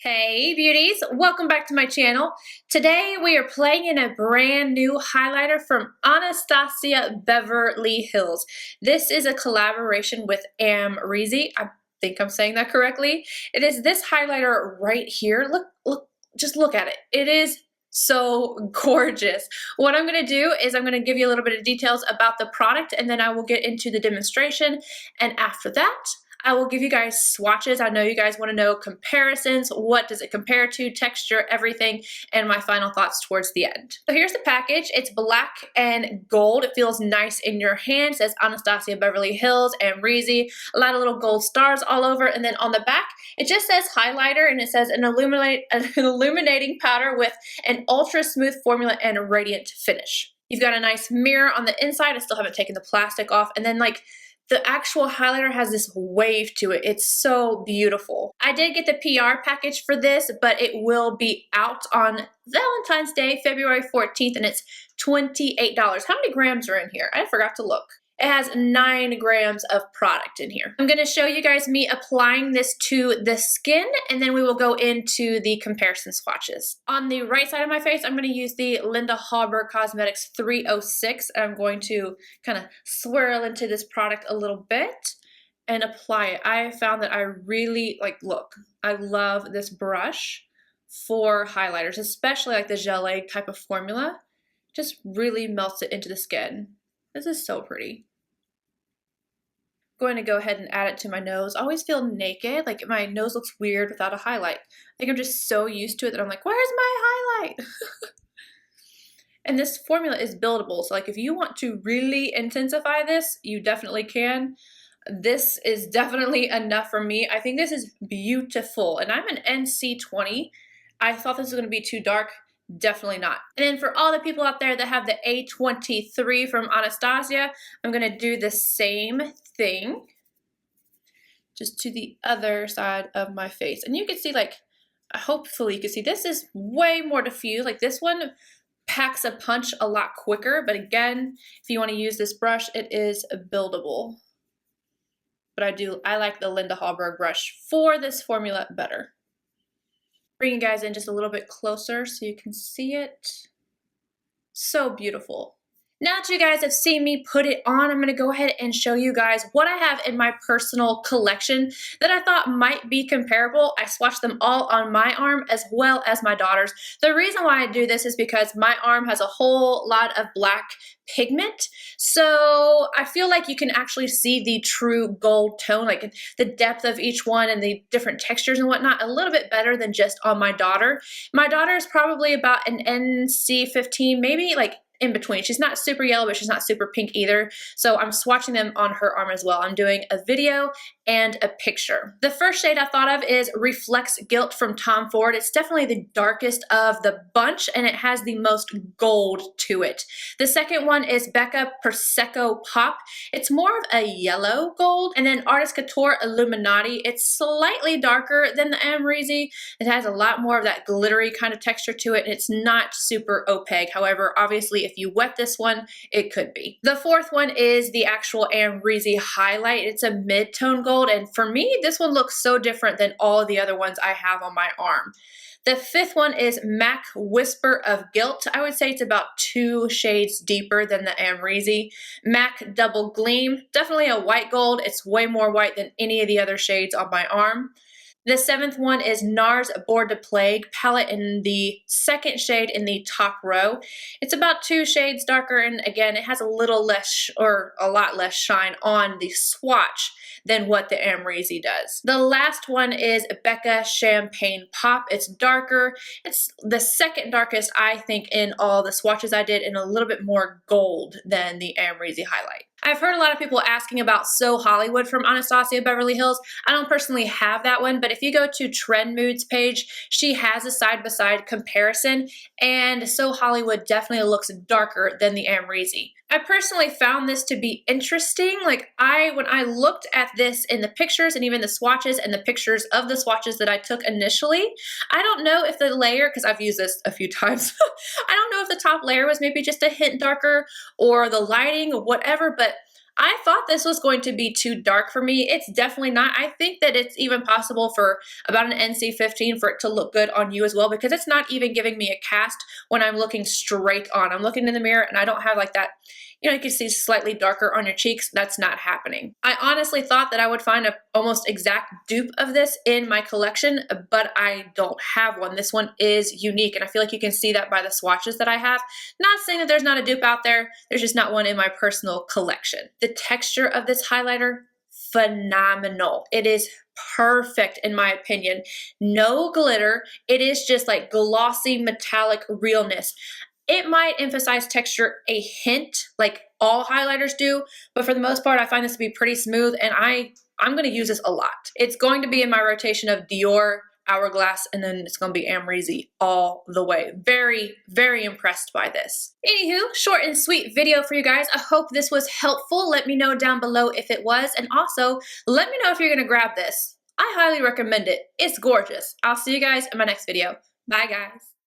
Hey beauties, welcome back to my channel. Today we are playing in a brand new highlighter from Anastasia Beverly Hills. This is a collaboration with Amrezy. I think I'm saying that correctly. It is this highlighter right here. Just look at it. It is so gorgeous. What I'm going to do is I'm going to give you a little bit of details about the product and then I will get into the demonstration, and after that I will give you guys swatches. I know you guys want to know comparisons. What does it compare to, texture, everything, and my final thoughts towards the end. So here's the package. It's black and gold. It feels nice in your hand. It says Anastasia Beverly Hills, Amrezy, a lot of little gold stars all over. And then on the back, it just says highlighter, and it says an illuminating powder with an ultra smooth formula and a radiant finish. You've got a nice mirror on the inside. I still haven't taken the plastic off. And then the actual highlighter has this wave to it. It's so beautiful. I did get the PR package for this, but it will be out on Valentine's Day, February 14th, and it's $28. How many grams are in here? I forgot to look. It has 9 grams of product in here. I'm gonna show you guys me applying this to the skin, and then we will go into the comparison swatches. On the right side of my face, I'm gonna use the Linda Hallberg Cosmetics 306. I'm going to kind of swirl into this product a little bit and apply it. I found that I really look, I love this brush for highlighters, especially like the gelée type of formula. Just really melts it into the skin. This is so pretty. Going to go ahead and add it to my nose. I always feel naked, like my nose looks weird without a highlight. I think I'm just so used to it that I'm like, where's my highlight? And this formula is buildable, so if you want to really intensify this, you definitely can. This is definitely enough for me. I think this is beautiful, and I'm an NC20. I thought this was going to be too dark. Definitely not. And then for all the people out there that have the A23 from Anastasia, I'm going to do the same thing just to the other side of my face. And you can see, hopefully you can see this is way more diffused. This one packs a punch a lot quicker, but again, if you want to use this brush, it is buildable. But I like the Linda Hallberg brush for this formula better. Bring you guys in just a little bit closer so you can see it. So beautiful. Now that you guys have seen me put it on, I'm going to go ahead and show you guys what I have in my personal collection that I thought might be comparable. I swatched them all on my arm as well as my daughter's. The reason why I do this is because my arm has a whole lot of black pigment, so I feel like you can actually see the true gold tone, the depth of each one and the different textures and whatnot, a little bit better than just on my daughter. My daughter is probably about an NC15, maybe in between. She's not super yellow, but she's not super pink either. So I'm swatching them on her arm as well. I'm doing a video and a picture. The first shade I thought of is Reflects Gilt from Tom Ford. It's definitely the darkest of the bunch, and it has the most gold to it. The second one is Becca Prosecco Pop. It's more of a yellow gold. And then Artist Couture Illuminati. It's slightly darker than the Amrezy. It has a lot more of that glittery kind of texture to it, and it's not super opaque. However, obviously, if you wet this one, it could be. The fourth one is the actual Amrezy Highlight. It's a mid-tone gold, and for me, this one looks so different than all the other ones I have on my arm. The fifth one is MAC Whisper of Gilt. I would say it's about 2 shades deeper than the Amrezy. MAC Double Gleam, definitely a white gold. It's way more white than any of the other shades on my arm. The seventh one is Nars Board de Plague palette in the second shade in the top row. It's about 2 shades darker, and again, it has a little less or a lot less shine on the swatch than what the Amrezy does. The last one is Becca Champagne Pop. It's darker. It's the second darkest, I think, in all the swatches I did, and a little bit more gold than the Amrezy Highlight. I've heard a lot of people asking about So Hollywood from Anastasia Beverly Hills. I don't personally have that one, but if you go to Trend Moods page, she has a side-by-side comparison, and So Hollywood definitely looks darker than the Amrezy. I personally found this to be interesting. When I looked at this in the pictures and even the swatches and the pictures of the swatches that I took initially, I don't know if the layer, because I've used this a few times, I don't know if the top layer was maybe just a hint darker or the lighting or whatever, but I thought this was going to be too dark for me. It's definitely not. I think that it's even possible for about an NC15 for it to look good on you as well, because it's not even giving me a cast when I'm looking straight on. I'm looking in the mirror and I don't have like that, you know, you can see slightly darker on your cheeks. That's not happening. I honestly thought that I would find a almost exact dupe of this in my collection, but I don't have one. This one is unique, and I feel like you can see that by the swatches that I have. Not saying that there's not a dupe out there, there's just not one in my personal collection. The texture of this highlighter, phenomenal. It is perfect in my opinion. No glitter. It is just like glossy metallic realness. It might emphasize texture a hint, like all highlighters do, but for the most part, I find this to be pretty smooth, and I'm going to use this a lot. It's going to be in my rotation of Dior, Hourglass, and then it's going to be Amrezy all the way. Very, very impressed by this. Anywho, short and sweet video for you guys. I hope this was helpful. Let me know down below if it was, and also let me know if you're going to grab this. I highly recommend it. It's gorgeous. I'll see you guys in my next video. Bye, guys.